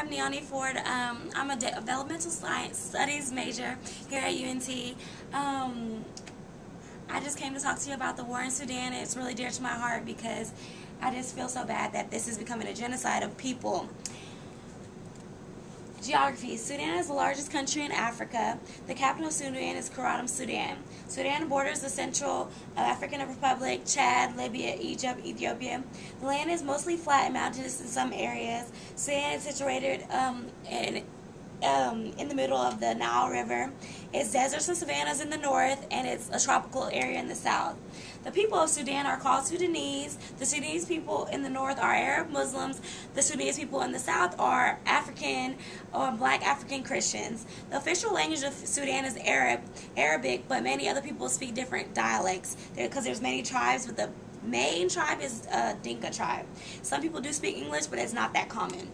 I'm Neoni Ford. I'm a developmental science studies major here at UNT. I just came to talk to you about the war in Sudan. It's really dear to my heart because I just feel so bad that this is becoming a genocide of people. Geography. Sudan is the largest country in Africa. The capital of Sudan is Khartoum, Sudan. Sudan borders the Central African Republic, Chad, Libya, Egypt, Ethiopia. The land is mostly flat and mountainous in some areas. Sudan is situated in the middle of the Nile River. It's deserts and savannas in the north, and it's a tropical area in the south. The people of Sudan are called Sudanese. The Sudanese people in the north are Arab Muslims. The Sudanese people in the south are African or Black African Christians. The official language of Sudan is Arabic, but many other people speak different dialects because there's many tribes, but the main tribe is Dinka tribe. Some people do speak English, but it's not that common.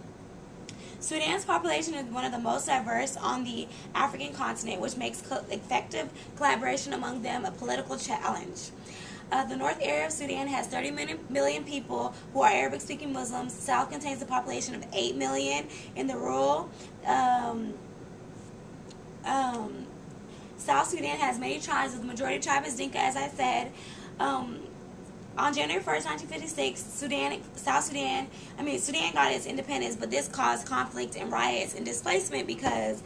Sudan's population is one of the most diverse on the African continent, which makes effective collaboration among them a political challenge. The north area of Sudan has 30 million people who are Arabic-speaking Muslims. The south contains a population of 8 million. In the rural South Sudan has many tribes, the majority tribe is Dinka, as I said. On January 1st, 1956, Sudan got its independence, but this caused conflict and riots and displacement because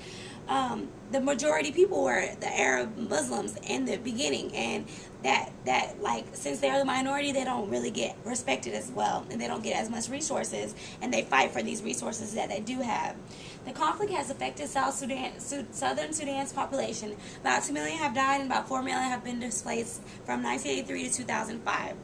the majority people were the Arab Muslims in the beginning, and since they're the minority, they don't really get respected as well, and they don't get as much resources, and they fight for these resources that they do have. The conflict has affected southern Sudan's population. About 2 million have died, and about 4 million have been displaced from 1983 to 2005.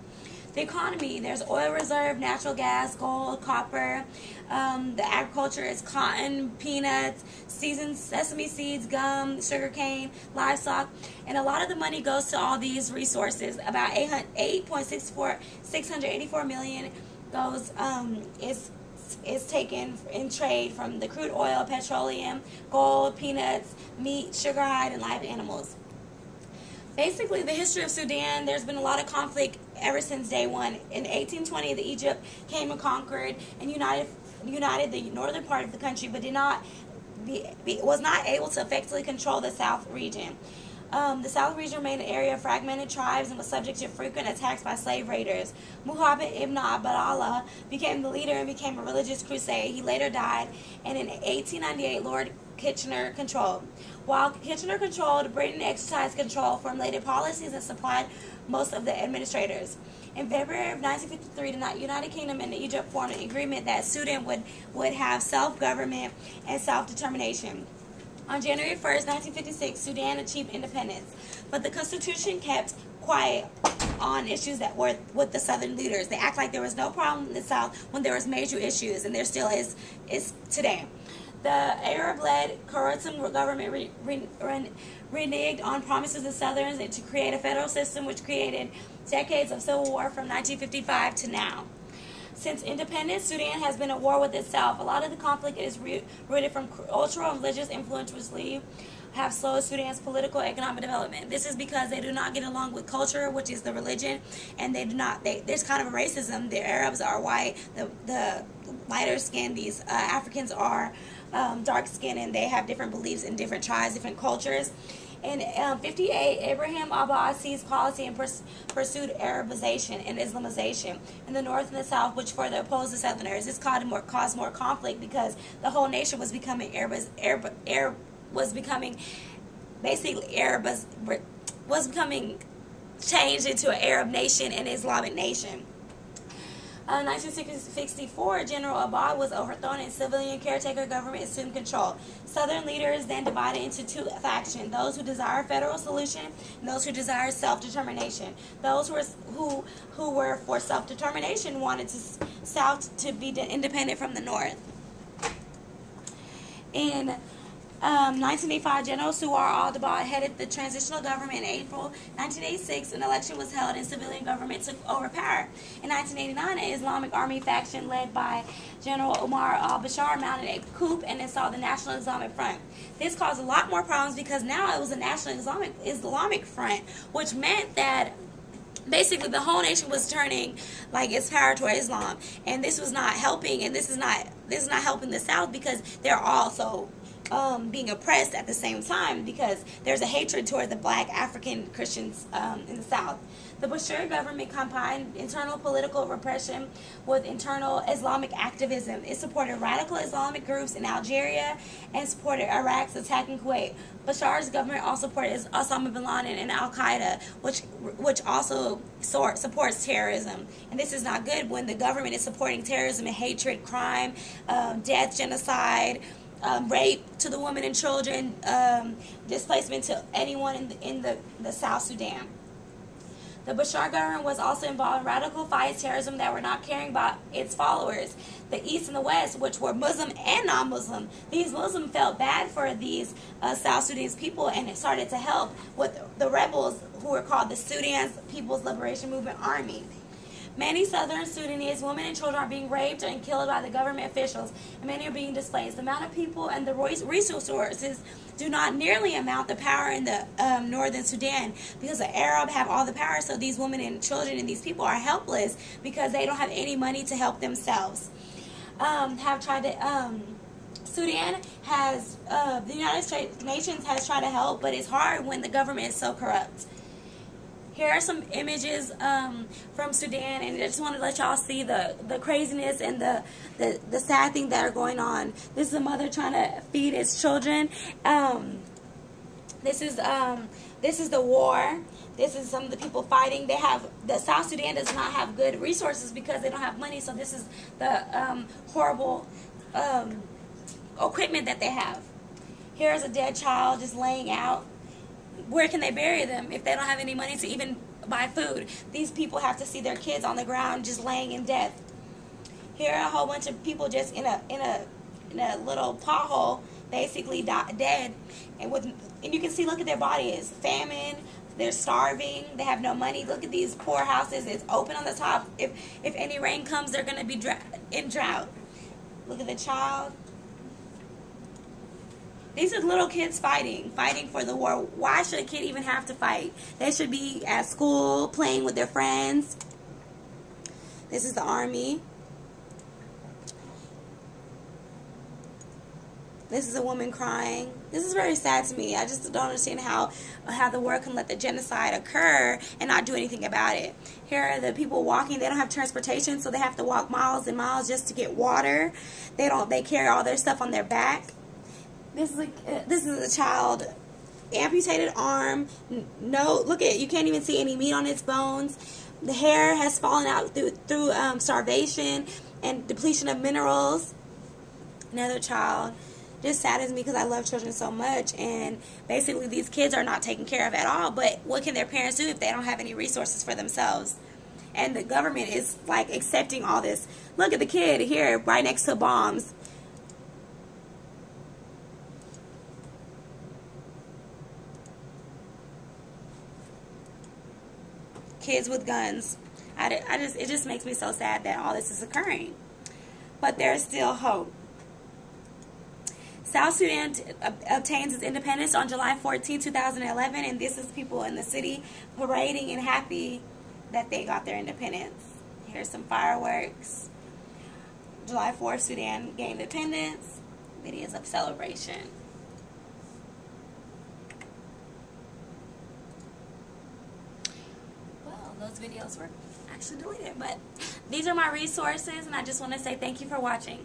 The economy, there's oil reserve, natural gas, gold, copper. The agriculture is cotton, peanuts, seasoned sesame seeds, gum, sugarcane, livestock. And a lot of the money goes to all these resources. About 684 million goes is taken in trade from the crude oil, petroleum, gold, peanuts, meat, sugar hide, and live animals. Basically, the history of Sudan, there's been a lot of conflict ever since day one. In 1820, the Egypt came and conquered and united the northern part of the country, but was not able to effectively control the south region. The south region remained an area of fragmented tribes and was subject to frequent attacks by slave raiders. Muhammad ibn Abdallah became the leader and became a religious crusade. He later died, and in 1898, Lord Kitchener controlled. While Kitchener controlled, Britain exercised control, formulated policies, and supplied most of the administrators. In February of 1953, the United Kingdom and Egypt formed an agreement that Sudan would have self-government and self-determination. On January 1st, 1956, Sudan achieved independence, but the Constitution kept quiet on issues that were with the Southern leaders. They act like there was no problem in the South when there was major issues, and there still is today. The Arab-led Khartoum government reneged on promises of Southerns and to create a federal system, which created decades of civil war from 1955 to now. Since independence, Sudan has been at war with itself. A lot of the conflict is rooted from cultural and religious influence, which have slowed Sudan's political and economic development. This is because they do not get along with culture, which is the religion, and there's kind of a racism. The Arabs are white, the lighter skin, these Africans are dark skin, and they have different beliefs in different tribes, different cultures. In 1958, Ibrahim Abbasi's policy and pursued Arabization and Islamization in the north and the south, which further opposed the Southerners. This caused more conflict because the whole nation was becoming changed into an Arab nation and Islamic nation. In 1964, General Abad was overthrown and civilian caretaker government assumed control. Southern leaders then divided into two factions: those who desire a federal solution and those who desire self-determination. Those who were for self-determination wanted South to be independent from the North. In 1985, General Suwar al-Dabad headed the transitional government. In April 1986, an election was held and civilian government took over power. In 1989, an Islamic army faction led by General Omar al-Bashir mounted a coup and installed the National Islamic Front. This caused a lot more problems because now it was a National Islamic Front, which meant that basically the whole nation was turning its power toward Islam, and this was not helping, and this is not this is not helping the South, because they're also being oppressed at the same time, because there's a hatred toward the black African Christians in the South. The Bashir government combined internal political repression with internal Islamic activism. It supported radical Islamic groups in Algeria and supported Iraq's attack in Kuwait. Bashar's government also supported Osama bin Laden and Al-Qaeda, which also supports terrorism. And this is not good when the government is supporting terrorism and hatred, crime, death, genocide, rape to the women and children, displacement to anyone in the South Sudan. The Bashar government was also involved in radical fights, terrorism that were not caring about its followers. The East and the West, which were Muslim and non-Muslim, these Muslims felt bad for these South Sudanese people, and it started to help with the rebels who were called the Sudan's People's Liberation Movement Army. Many southern Sudanese women and children are being raped and killed by the government officials, and many are being displaced. The amount of people and the resources do not nearly amount the power in the northern Sudan, because the Arab have all the power, so these women and children and these people are helpless because they don't have any money to help themselves. Sudan has, the United Nations has tried to help, but it's hard when the government is so corrupt. Here are some images from Sudan, and I just want to let y'all see the craziness and the sad things that are going on. This is a mother trying to feed its children. This is the war. This is some of the people fighting. The South Sudan does not have good resources because they don't have money. So this is the horrible equipment that they have. Here's a dead child just laying out. Where can they bury them if they don't have any money to even buy food? These people have to see their kids on the ground just laying in death. Here are a whole bunch of people just in a little pothole, basically dead, and you can see, look at their bodies, famine. They're starving. They have no money. Look at these poor houses. It's open on the top. If any rain comes, they're going to be in drought. Look at the child. These are little kids fighting for the war. Why should a kid even have to fight? They should be at school, playing with their friends. This is the army. This is a woman crying. This is very sad to me. I just don't understand how the world can let the genocide occur and not do anything about it. Here are the people walking. They don't have transportation, so they have to walk miles and miles just to get water. They carry all their stuff on their back. This is a child, amputated arm. No, look at it. You can't even see any meat on its bones. The hair has fallen out through starvation and depletion of minerals. Another child. Just saddens me because I love children so much, and basically these kids are not taken care of at all. But what can their parents do if they don't have any resources for themselves? And the government is like accepting all this. Look at the kid here right next to bombs. Kids with guns. It just makes me so sad that all this is occurring. But there's still hope. South Sudan obtains its independence on July 14, 2011, and this is people in the city parading and happy that they got their independence. Here's some fireworks. July 4th, Sudan gained independence. Videos of celebration. Those videos were actually deleted, but these are my resources, and I just want to say thank you for watching.